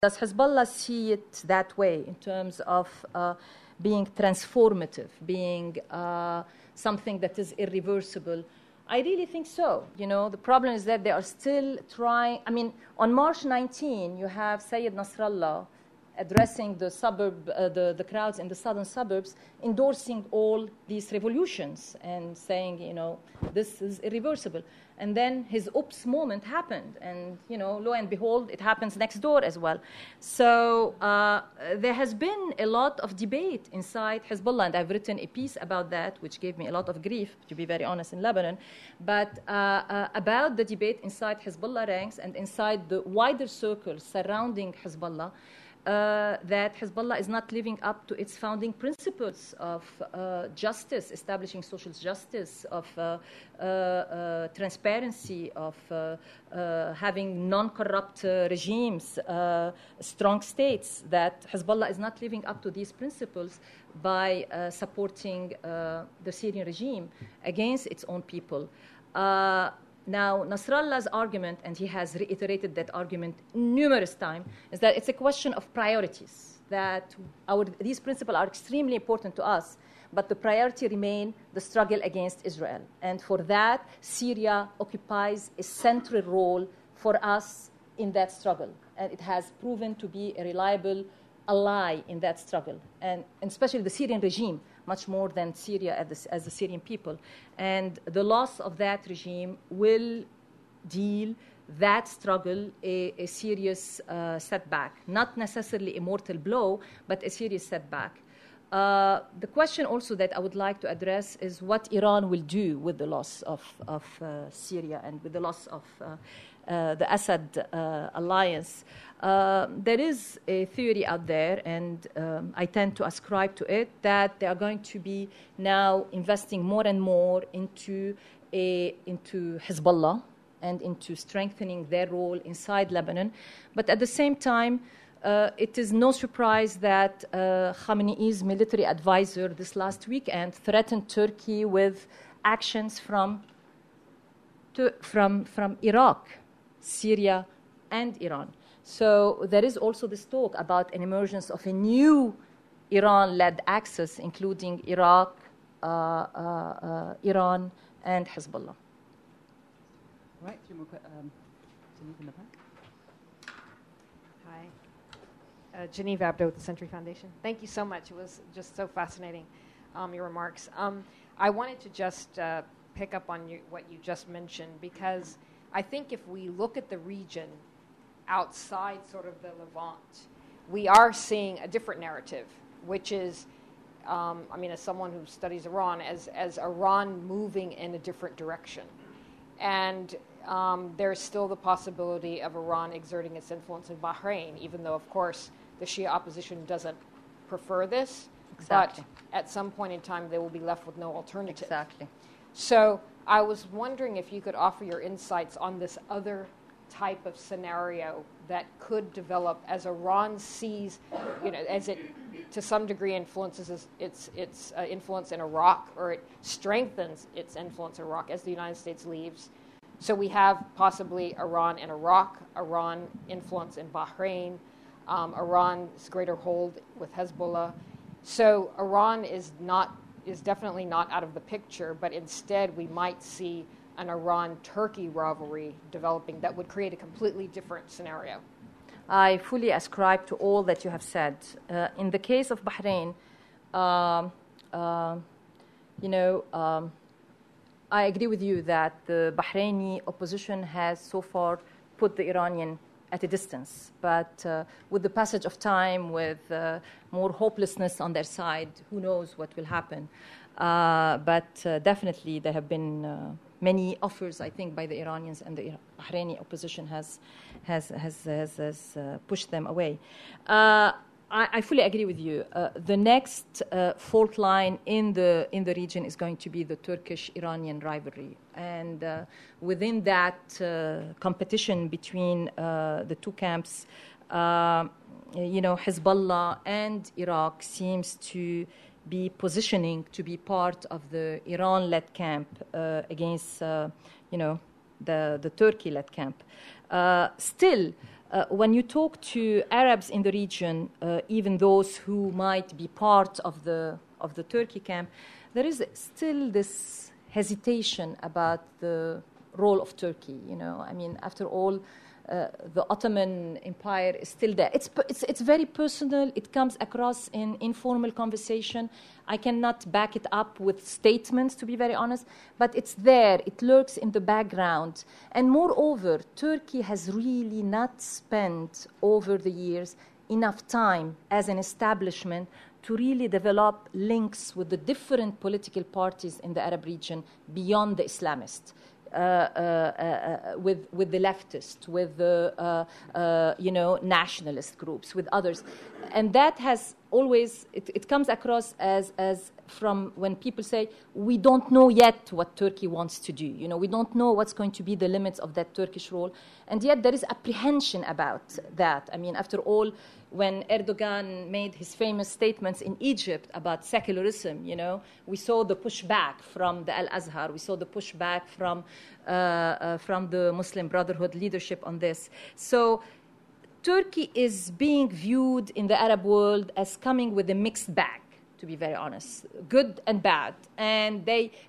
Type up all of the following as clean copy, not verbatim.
Does Hezbollah see it that way in terms of being transformative, being something that is irreversible? I really think so. You know, the problem is that they are still trying. I mean, on March 19, you have Sayyid Nasrallah addressing the crowds in the southern suburbs, endorsing all these revolutions and saying, you know, this is irreversible. And then his oops moment happened, and, you know, lo and behold, it happens next door as well. So there has been a lot of debate inside Hezbollah, and I've written a piece about that, which gave me a lot of grief, to be very honest, in Lebanon, but about the debate inside Hezbollah ranks and inside the wider circles surrounding Hezbollah, that Hezbollah is not living up to its founding principles of justice, establishing social justice, of transparency, of having non-corrupt regimes, strong states, that Hezbollah is not living up to these principles by supporting the Syrian regime against its own people. Now, Nasrallah's argument, and he has reiterated that argument numerous times, is that it's a question of priorities, that these principles are extremely important to us, but the priority remain the struggle against Israel. And for that, Syria occupies a central role for us in that struggle. And it has proven to be a reliable ally in that struggle, and especially the Syrian regime, much more than Syria as the Syrian people. And the loss of that regime will deal that struggle a serious setback, not necessarily a mortal blow, but a serious setback. The question also that I would like to address is what Iran will do with the loss of Syria and with the loss of the Assad alliance. There is a theory out there, and I tend to ascribe to it, that they are going to be now investing more and more into Hezbollah and into strengthening their role inside Lebanon. But at the same time, it is no surprise that Khamenei's military advisor this last weekend threatened Turkey with actions from Iraq, Syria, and Iran. So there is also this talk about an emergence of a new Iran-led axis, including Iraq, Iran, and Hezbollah. All right, two more Geneva in the back. Hi. Geneva Abdo with the Century Foundation. Thank you so much. It was just so fascinating, your remarks. I wanted to just pick up on what you just mentioned, because I think if we look at the region outside sort of the Levant, we are seeing a different narrative, which is, I mean, as someone who studies Iran, as Iran moving in a different direction. And there's still the possibility of Iran exerting its influence in Bahrain, even though, of course, the Shia opposition doesn't prefer this. Exactly. But at some point in time, they will be left with no alternative. Exactly. So I was wondering if you could offer your insights on this other type of scenario that could develop as Iran sees, as it to some degree influences its influence in Iraq, or it strengthens its influence in Iraq as the United States leaves. So we have possibly Iran in Iraq, Iran influence in Bahrain, Iran's greater hold with Hezbollah. So Iran is definitely not out of the picture, but instead we might see an Iran-Turkey rivalry developing that would create a completely different scenario. I fully ascribe to all that you have said. In the case of Bahrain, I agree with you that the Bahraini opposition has so far put the Iranian at a distance. But with the passage of time, with more hopelessness on their side, who knows what will happen. But definitely there have been many offers, I think, by the Iranians, and the Bahraini opposition has pushed them away. I fully agree with you. The next fault line in the region is going to be the Turkish-Iranian rivalry, and within that competition between the two camps, Hezbollah and Iraq seems to be positioning to be part of the Iran-led camp against, the Turkey-led camp. Still, when you talk to Arabs in the region, even those who might be part of the Turkey camp, there is still this hesitation about the role of Turkey. You know, I mean, after all, the Ottoman Empire is still there. It's very personal. It comes across in informal conversation. I cannot back it up with statements, to be very honest, but it's there. It lurks in the background. And moreover, Turkey has really not spent over the years enough time as an establishment to really develop links with the different political parties in the Arab region beyond the Islamists. With the leftists, with the nationalist groups, with others, and that has always it comes across as from when people say we don't know yet what Turkey wants to do. You know, we don't know what's going to be the limits of that Turkish role, and yet there is apprehension about that. I mean, after all, when Erdogan made his famous statements in Egypt about secularism, you know, we saw the pushback from the Al-Azhar, we saw the pushback from the Muslim Brotherhood leadership on this. So Turkey is being viewed in the Arab world as coming with a mixed bag, to be very honest, good and bad. And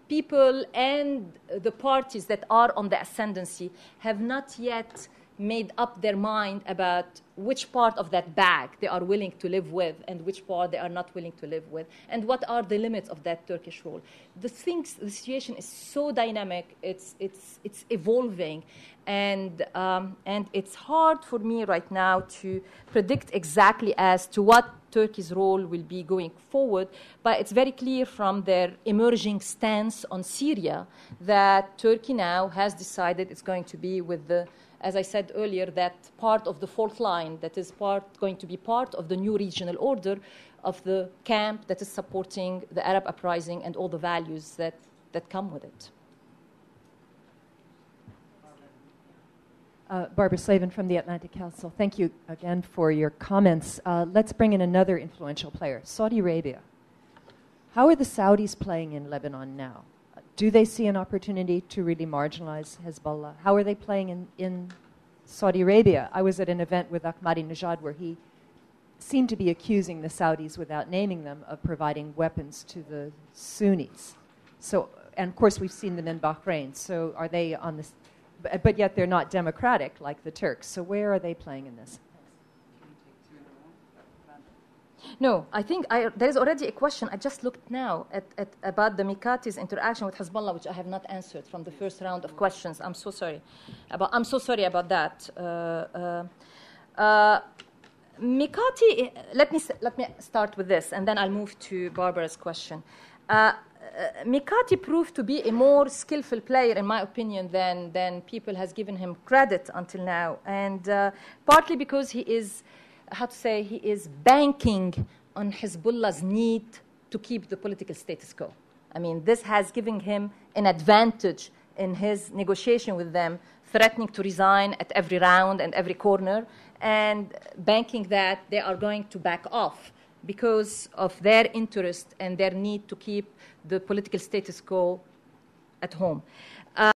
people and the parties that are on the ascendancy have not yet made up their mind about which part of that bag they are willing to live with and which part they are not willing to live with, and what are the limits of that Turkish role. The situation is so dynamic, it's evolving, and it's hard for me right now to predict exactly as to what Turkey's role will be going forward, but it's very clear from their emerging stance on Syria that Turkey now has decided it's going to be with the, as I said earlier, that part of the fault line that is going to be part of the new regional order of the camp that is supporting the Arab uprising and all the values that come with it. Barbara Slavin from the Atlantic Council. Thank you again for your comments. Let's bring in another influential player, Saudi Arabia. How are the Saudis playing in Lebanon now? Do they see an opportunity to really marginalize Hezbollah? How are they playing in Saudi Arabia? I was at an event with Ahmadinejad where he seemed to be accusing the Saudis, without naming them, of providing weapons to the Sunnis. So, and of course, we've seen them in Bahrain. So are they on this? But yet they're not democratic like the Turks. So where are they playing in this? No, I think there is already a question. I just looked now at about the Mikati's interaction with Hezbollah, which I have not answered from the first round of questions. I'm so sorry about that. Mikati, let me start with this, and then I'll move to Barbara's question. Mikati proved to be a more skillful player, in my opinion, than people has given him credit until now, and partly because he is banking on Hezbollah's need to keep the political status quo. I mean, this has given him an advantage in his negotiation with them, threatening to resign at every round and every corner, and banking that they are going to back off because of their interest and their need to keep the political status quo at home.